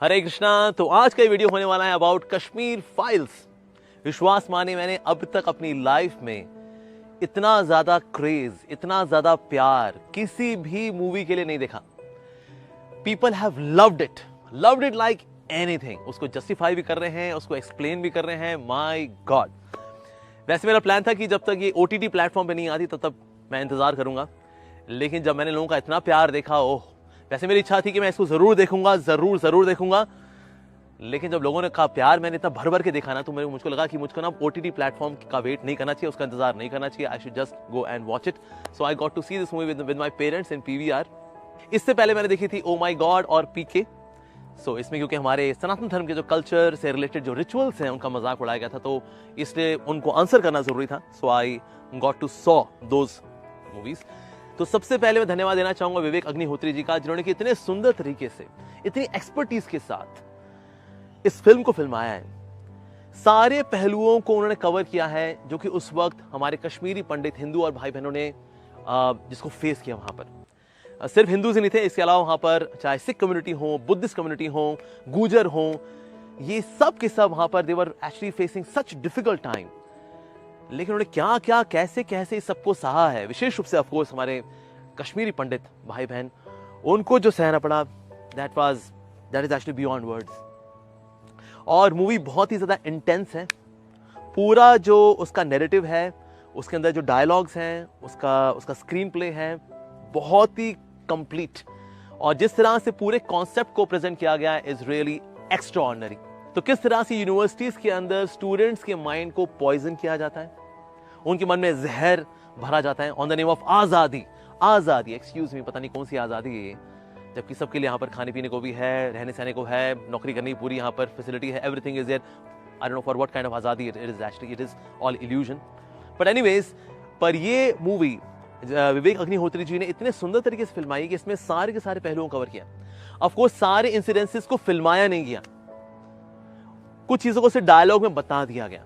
हरे कृष्णा। तो आज का वीडियो होने वाला है अबाउट कश्मीर फाइल्स। विश्वास माने मैंने अब तक अपनी लाइफ में इतना ज्यादा क्रेज, इतना ज्यादा प्यार किसी भी मूवी के लिए नहीं देखा। People have loved it like anything. उसको जस्टिफाई भी कर रहे हैं, उसको एक्सप्लेन भी कर रहे हैं। My God. वैसे मेरा प्लान था कि जब तक ये OTT प्लेटफॉर्म पे नहीं आती तब तक मैं इंतजार करूंगा, लेकिन जब मैंने लोगों का इतना प्यार देखा, ओह, वैसे मेरी इच्छा थी कि मैं इसको जरूर देखूंगा, जरूर देखूंगा, लेकिन जब लोगों ने कहा प्यार मैंने इतना भर भर के देखा ना, तो मुझको लगा कि मुझको ना OTT प्लेटफॉर्म का वेट नहीं करना चाहिए, उसका इंतजार नहीं करना चाहिए। I should just go and watch it. So I got to see this movie with my parents in PVR। इससे पहले मैंने देखी थी ओ माई गॉड और PK। सो इसमें क्योंकि हमारे सनातन धर्म के जो कल्चर से रिलेटेड जो रिचुअल्स हैं उनका मजाक उड़ाया गया था, तो इसलिए उनको आंसर करना जरूरी था। So I got to saw those movies. तो सबसे पहले मैं धन्यवाद देना चाहूंगा विवेक अग्निहोत्री जी का, जिन्होंने कि इतने सुंदर तरीके से, इतनी एक्सपर्टीज के साथ इस फिल्म को फिल्माया है। सारे पहलुओं को उन्होंने कवर किया है जो कि उस वक्त हमारे कश्मीरी पंडित, हिंदू और भाई बहनों ने जिसको फेस किया वहां पर। सिर्फ हिंदू ही नहीं थे, इसके अलावा वहां पर चाहे सिख कम्युनिटी हो, बुद्धिस्ट कम्युनिटी हो, गुजर हो, ये सब के सब वहां पर they were actually facing such difficult time. लेकिन उन्होंने क्या क्या कैसे कैसे इस सबको सहा है। विशेष रूप से ऑफकोर्स हमारे कश्मीरी पंडित भाई बहन, उनको जो सहना पड़ा, that is actually beyond words. और मूवी बहुत ही ज्यादा इंटेंस है। पूरा जो उसका नैरेटिव है, उसके अंदर जो डायलॉग्स हैं, उसका स्क्रीन प्ले है, बहुत ही कंप्लीट। और जिस तरह से पूरे कॉन्सेप्ट को प्रेजेंट किया गया इज रियली एक्स्ट्राऑर्डिनरी। तो किस तरह से यूनिवर्सिटीज के अंदर स्टूडेंट्स के माइंड को पॉइजन किया जाता है, उनके मन में जहर भरा जाता है ऑन द नेम ऑफ आजादी। एक्सक्यूज मी, पता नहीं कौन सी आजादी है ये, जबकि सबके लिए यहाँ पर खाने पीने को भी है, रहने सहने को है, नौकरी करने की पूरी यहाँ पर फैसिलिटी है, everything is there. I don't know for what kind of आजादी it is all illusion. But anyways, पर ये मूवी विवेक अग्निहोत्री जी ने इतने सुंदर तरीके से फिल्माई कि इसमें सारे के सारे पहलुओं को कवर किया। ऑफ कोर्स सारे इंसिडेंसेस को फिल्माया नहीं गया, कुछ चीजों को सिर्फ डायलॉग में बता दिया गया।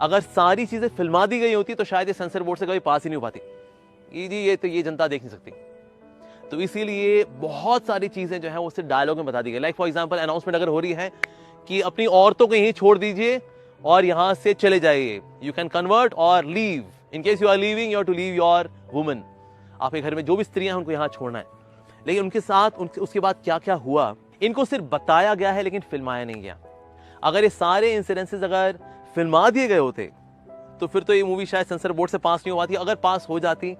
अगर सारी चीजें फिल्मा दी गई होती तो शायद ये सेंसर बोर्ड से कभी पास ही नहीं हो पाती। ये जनता देख नहीं सकती। तो इसीलिए बहुत सारी चीजें जो है वो सिर्फ डायलॉग में बता दी गई। लाइक फॉर एग्जांपल, अनाउंसमेंट अगर हो रही है कि अपनी औरतों को यहीं छोड़ दीजिए और यहां से चले जाइए, you can convert or leave, in case you are leaving, you have to leave your woman. आपके घर में जो भी स्त्रियां हैं उनको यहां छोड़ना है। लेकिन उनके साथ उसके बाद क्या क्या हुआ, इनको सिर्फ बताया गया है लेकिन फिल्माया नहीं गया। अगर ये सारे इंसिडेंसेस अगर फिल्मा दिए गए होते तो फिर तो ये मूवी शायद सेंसर बोर्ड से पास नहीं हो पाती। अगर पास हो जाती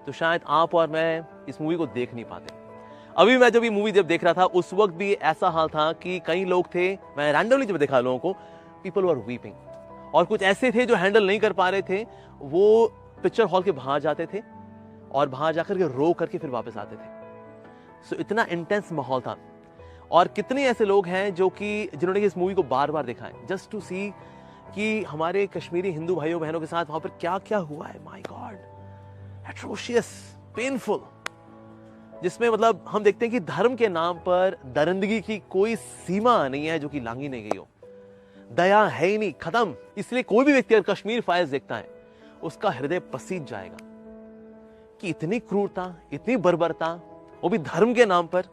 तो शायद आप और मैं इस मूवी को देख नहीं पाते। अभी मैं जब ये मूवी देख रहा था उस वक्त भी ऐसा हाल था कि कई लोग थे, मैं रैंडमली जब देखा लोगों को, पीपल वर वीपिंग, और कुछ ऐसे थे जो हैंडल नहीं कर पा रहे थे, वो पिक्चर हॉल के बाहर जाते थे और बाहर जाकर के रो करके फिर वापस आते थे। सो इतना इंटेंस माहौल था। और कितने ऐसे लोग हैं जिन्होंने इस मूवी को बार बार देखा है जस्ट टू सी कि हमारे कश्मीरी हिंदू भाइयों बहनों के साथ वहां पर क्या क्या हुआ है। माय गॉड, एट्रोशियस, पेनफुल, जिसमें मतलब हम देखते हैं कि धर्म के नाम पर दरिंदगी की कोई सीमा नहीं है जो कि लांघी नहीं गई हो। दया है ही नहीं, खत्म। इसलिए कोई भी व्यक्ति अगर कश्मीर फाइल्स देखता है उसका हृदय पसीज जाएगा कि इतनी क्रूरता, इतनी बर्बरता, वो भी धर्म के नाम पर।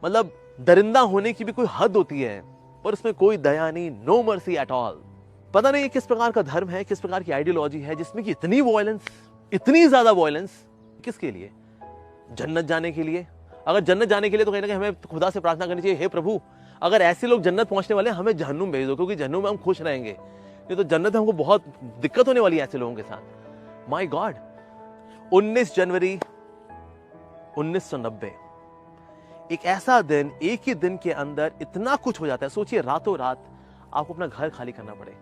मतलब दरिंदा होने की भी कोई हद होती है, पर उसमें कोई दया नहीं, नो मर्सी एट ऑल। पता नहीं किस प्रकार का धर्म है, किस प्रकार की आइडियोलॉजी है जिसमें कि इतनी वॉयलेंस, इतनी ज्यादा वॉयलेंस। किसके लिए? जन्नत जाने के लिए। अगर जन्नत जाने के लिए तो कहीं ना कहीं हमें खुदा से प्रार्थना करनी चाहिए, हे प्रभु, अगर ऐसे लोग जन्नत पहुंचने वाले हैं हमें जहन्नुम भेज दो, क्योंकि जहन्नुम में हम खुश रहेंगे, नहीं तो जन्नत में हमको बहुत दिक्कत होने वाली है ऐसे लोगों के साथ। My God. 19 जनवरी 1990, एक ऐसा दिन, एक ही दिन के अंदर इतना कुछ हो जाता है। सोचिए, रातों रात आपको अपना घर खाली करना पड़े,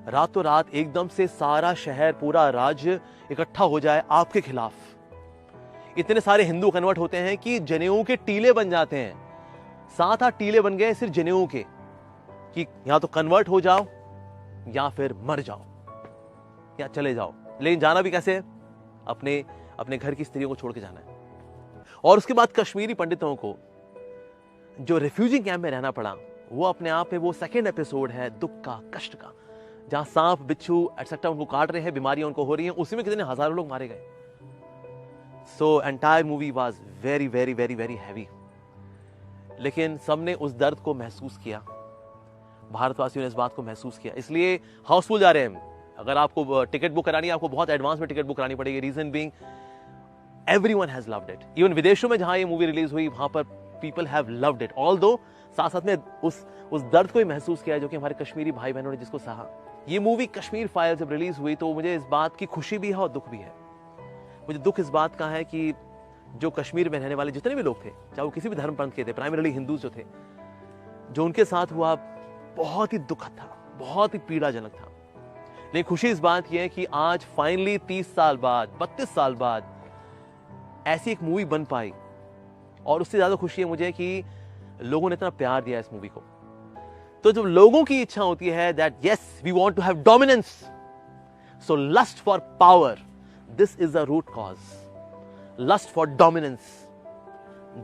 रातों रात एकदम से सारा शहर, पूरा राज्य इकट्ठा हो जाए आपके खिलाफ। इतने सारे हिंदू कन्वर्ट होते हैं कि जनेऊ के टीले बन जाते हैं। 7-8 टीले बन गए सिर्फ जनेऊ के, कि या तो कन्वर्ट हो जाओ या फिर मर जाओ या चले जाओ। लेकिन जाना भी कैसे? अपने घर की स्त्रियों को छोड़ के जाना है। और उसके बाद कश्मीरी पंडितों को जो रिफ्यूजी कैंप में रहना पड़ा, वो अपने आप में वो सेकेंड एपिसोड है दुख का, कष्ट का, जहां सांप, बिच्छू एटसेट्रा उनको काट रहे हैं, बीमारियां उनको हो रही हैं। उसी में कितने हजारों लोग मारे गए। So entire movie was very very very very heavy. लेकिन सबने उस दर्द को महसूस किया, भारतवासियों ने इस बात को महसूस किया, इसलिए हाउसफुल जा रहे हैं। अगर आपको टिकट बुक करानी है, आपको बहुत एडवांस में टिकट बुक करानी पड़ेगी। Reason being everyone has loved it. Even विदेशों में जहां ये मूवी रिलीज हुई वहां पर people have loved it, although साथ साथ में उस दर्द को ही महसूस किया जो कि हमारे कश्मीरी भाई बहनों ने जिसको सहा। ये मूवी कश्मीर फाइल्स जब रिलीज हुई तो मुझे इस बात की खुशी भी है और दुख भी है। मुझे दुख इस बात का है कि जो कश्मीर में रहने वाले जितने भी लोग थे, चाहे वो किसी भी धर्म पंथ के थे, प्राइमरीली हिंदू जो थे, जो उनके साथ हुआ बहुत ही दुखद था, बहुत ही पीड़ाजनक था। लेकिन खुशी इस बात की है कि आज फाइनली 30 साल बाद, 32 साल बाद ऐसी एक मूवी बन पाई। और उससे ज्यादा खुशी है मुझे कि लोगों ने इतना प्यार दिया इस मूवी को। तो जब लोगों की इच्छा होती है that yes we want to have dominance, so lust for power, this is the root cause. Lust for dominance,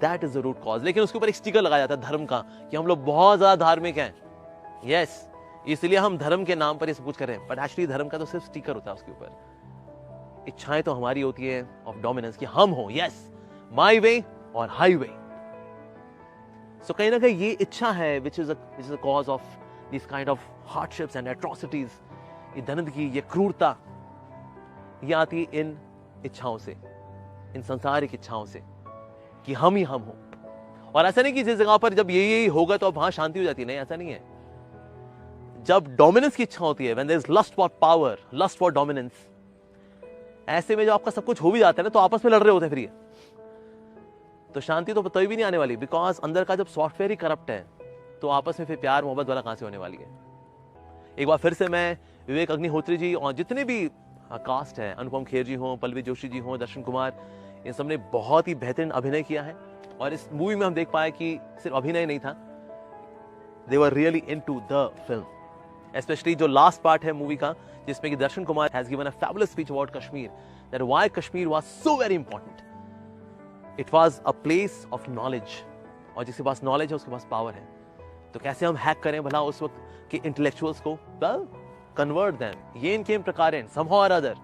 that is the root cause. लेकिन उसके ऊपर एक स्टिकर लगाया जाता है धर्म का कि हम लोग बहुत ज्यादा धार्मिक हैं। यस, इसलिए हम धर्म के नाम पर ये सब कुछ करें, बट एक्चुअली धर्म का तो सिर्फ स्टिकर होता है उसके ऊपर। इच्छाएं तो हमारी होती है ऑफ डोमिनेंस कि हम हो, यस, माय वे और हाईवे। सो कहीं ना कहीं ये इच्छा है which is a cause of this kind of hardships and atrocities. ये दरिद्रता, ये क्रूरता, ये आती इन इच्छाओं से, इन सांसारिक इच्छाओं से कि हम ही हम हो। और ऐसा नहीं कि जिस जगह पर जब ये होगा तो अब वहां शांति हो जाती है, नहीं, ऐसा नहीं है। जब डोमिनेंस की इच्छा होती है, when there is lust for power, lust for dominance, ऐसे में जो आपका सब कुछ हो भी जाता है ना, तो आपस में लड़ रहे होते हैं फिर ये, तो शांति तो कभी भी नहीं आने वाली। बिकॉज अंदर का जब सॉफ्टवेयर ही करप्ट है तो आपस में फिर प्यार मोहब्बत वाला कहां से होने वाली है। एक बार फिर से मैं विवेक अग्निहोत्री जी और जितने भी कास्ट है, अनुपम खेर जी हो, पल्लवी जोशी जी हो, दर्शन कुमार, इन सब ने बहुत ही बेहतरीन अभिनय किया है। और इस मूवी में हम देख पाए कि सिर्फ अभिनय नहीं था, they were really into the film. Specially जो लास्ट पार्ट है मूवी का, जिसमें कि Darshan Kumar has given a fabulous speech about Kashmir, that why Kashmir was so very important. It was a place of knowledge, और जिसके पास नॉलेज है उसके पास पावर है। तो कैसे हम हैक करें भला उस वक्त के इंटेलेक्चुअल्स को, वेल कन्वर्ट देम, ये इनके प्रकार समहाउ और अदर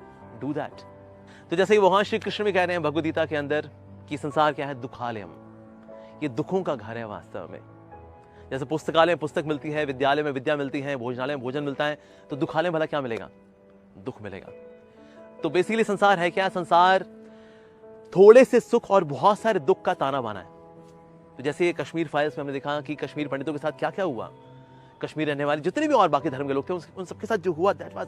डू दैट। तो जैसे कि भगवान श्री कृष्ण भी कह रहे हैं भगवद गीता के अंदर कि संसार क्या है, दुखालयम, ये दुखों का घर है वास्तव में। जैसे पुस्तकालय में पुस्तक मिलती है, विद्यालय में विद्या मिलती है, भोजनालय में भोजन मिलता है, तो दुखालय में भला क्या मिलेगा, दुख मिलेगा। तो बेसिकली संसार है क्या, संसार थोड़े से सुख और बहुत सारे दुख का ताना बाना है। तो जैसे ये कश्मीर फाइल्स में हमने देखा कि कश्मीर पंडितों के साथ क्या क्या हुआ, कश्मीर रहने वाले जितने भी और बाकी धर्म के लोग थे उन सबके साथ जो हुआ, that was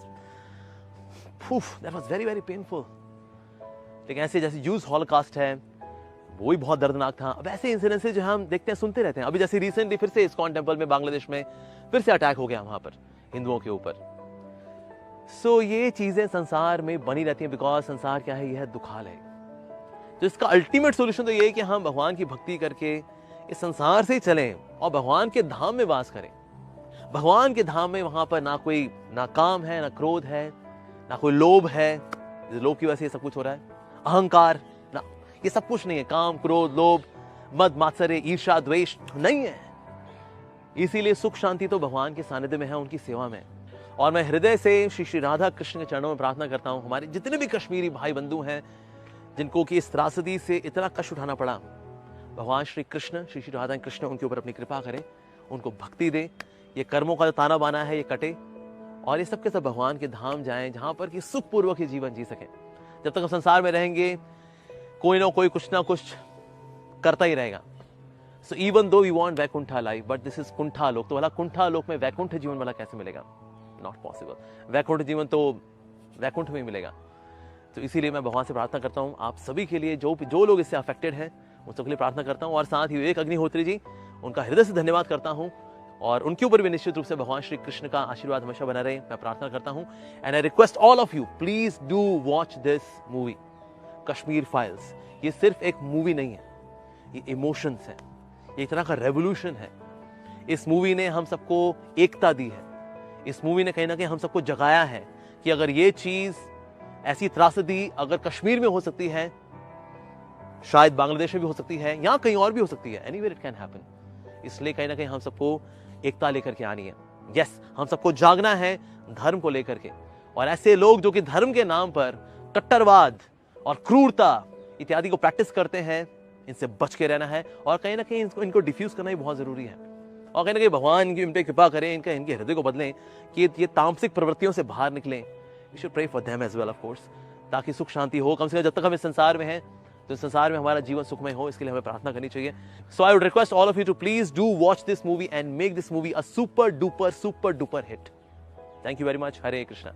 very very painful. लेकिन ऐसे जैसे यूज हॉलोकॉस्ट है, वो भी बहुत दर्दनाक था। अब ऐसे इंसिडेंसेस जो हम देखते हैं, सुनते रहते हैं। अभी जैसे रिसेंटली फिर से इस्कॉन टेम्पल में बांग्लादेश में फिर से अटैक हो गया वहां पर हिंदुओं के ऊपर। सो ये चीजें संसार में बनी रहती हैं, बिकॉज संसार क्या है, यह है दुखालय। तो इसका अल्टीमेट सॉल्यूशन तो ये है कि हम भगवान की भक्ति करके इस संसार से ही चलें और भगवान के धाम में वास करें। भगवान के धाम में वहां पर ना काम है, ना क्रोध है, ना कोई लोभ है, लोभ की वजह से ये सब कुछ हो रहा है, अहंकार ना, ये सब कुछ नहीं है। काम, क्रोध, लोभ, मद मात्सर्य, ईर्ष्या, द्वेष नहीं है। इसीलिए सुख शांति तो भगवान के सानिध्य में है, उनकी सेवा में। और मैं हृदय से श्री राधा कृष्ण के चरणों में प्रार्थना करता हूं, हमारे जितने भी कश्मीरी भाई बंधु हैं जिनको कि इस त्रासदी से इतना कष्ट उठाना पड़ा, भगवान श्री कृष्ण, श्री राधा कृष्ण उनके ऊपर अपनी कृपा करें, उनको भक्ति दें, ये कर्मों का जो ताना बाना है ये कटे, और ये सब के सब भगवान के धाम जाएं जहां पर कि सुखपूर्वक ये जीवन जी सकें। जब तक हम संसार में रहेंगे कोई ना कोई कुछ ना कुछ करता ही रहेगा। So even though we want Vaikuntha life, but this is कुंठा लोक। तो भला कुंठा लोक में वैकुंठ जीवन वाला कैसे मिलेगा, नॉट पॉसिबल। वैकुंठ जीवन तो वैकुंठ में ही मिलेगा। तो इसीलिए मैं भगवान से प्रार्थना करता हूँ आप सभी के लिए, जो लोग इससे अफेक्टेड हैं उन सबके लिए प्रार्थना करता हूँ। और साथ ही विवेक अग्निहोत्री जी, उनका हृदय से धन्यवाद करता हूँ, और उनके ऊपर भी निश्चित रूप से भगवान श्री कृष्ण का आशीर्वाद हमेशा बना रहे, मैं प्रार्थना करता हूँ। And I request all of you, please do watch this movie Kashmir files. ये सिर्फ एक मूवी नहीं है, ये इमोशंस है, ये एक तरह का रेवोल्यूशन है। इस मूवी ने हम सबको एकता दी है, इस मूवी ने कहीं ना कहीं हम सबको जगाया है कि अगर ये चीज, ऐसी त्रासदी अगर कश्मीर में हो सकती है, शायद बांग्लादेश में भी हो सकती है, या कहीं और भी हो सकती है, एनीवेयर इट कैन हैपन। इसलिए कहीं ना कहीं हम सबको एकता लेकर के आनी है। यस, हम सबको जागना है धर्म को लेकर के। और ऐसे लोग जो कि धर्म के नाम पर कट्टरवाद और क्रूरता इत्यादि को प्रैक्टिस करते हैं, इनसे बच के रहना है और कहीं ना कहीं इनको डिफ्यूज करना भी बहुत जरूरी है। और कहीं ना कहीं भगवान इन पे कृपा करें, इनके हृदय को बदलें कि ये तामसिक प्रवृत्तियों से बाहर निकलें। We should pray for them as well of course, ताकि सुख शांति हो। कम से कम जब तक हम इस संसार में हैं तो इस संसार में हमारा जीवन सुखमय हो, इसके लिए हमें प्रार्थना करनी चाहिए। So I would request all of you to please do watch this movie and make this movie a super duper hit. Thank you very much. Hare Krishna.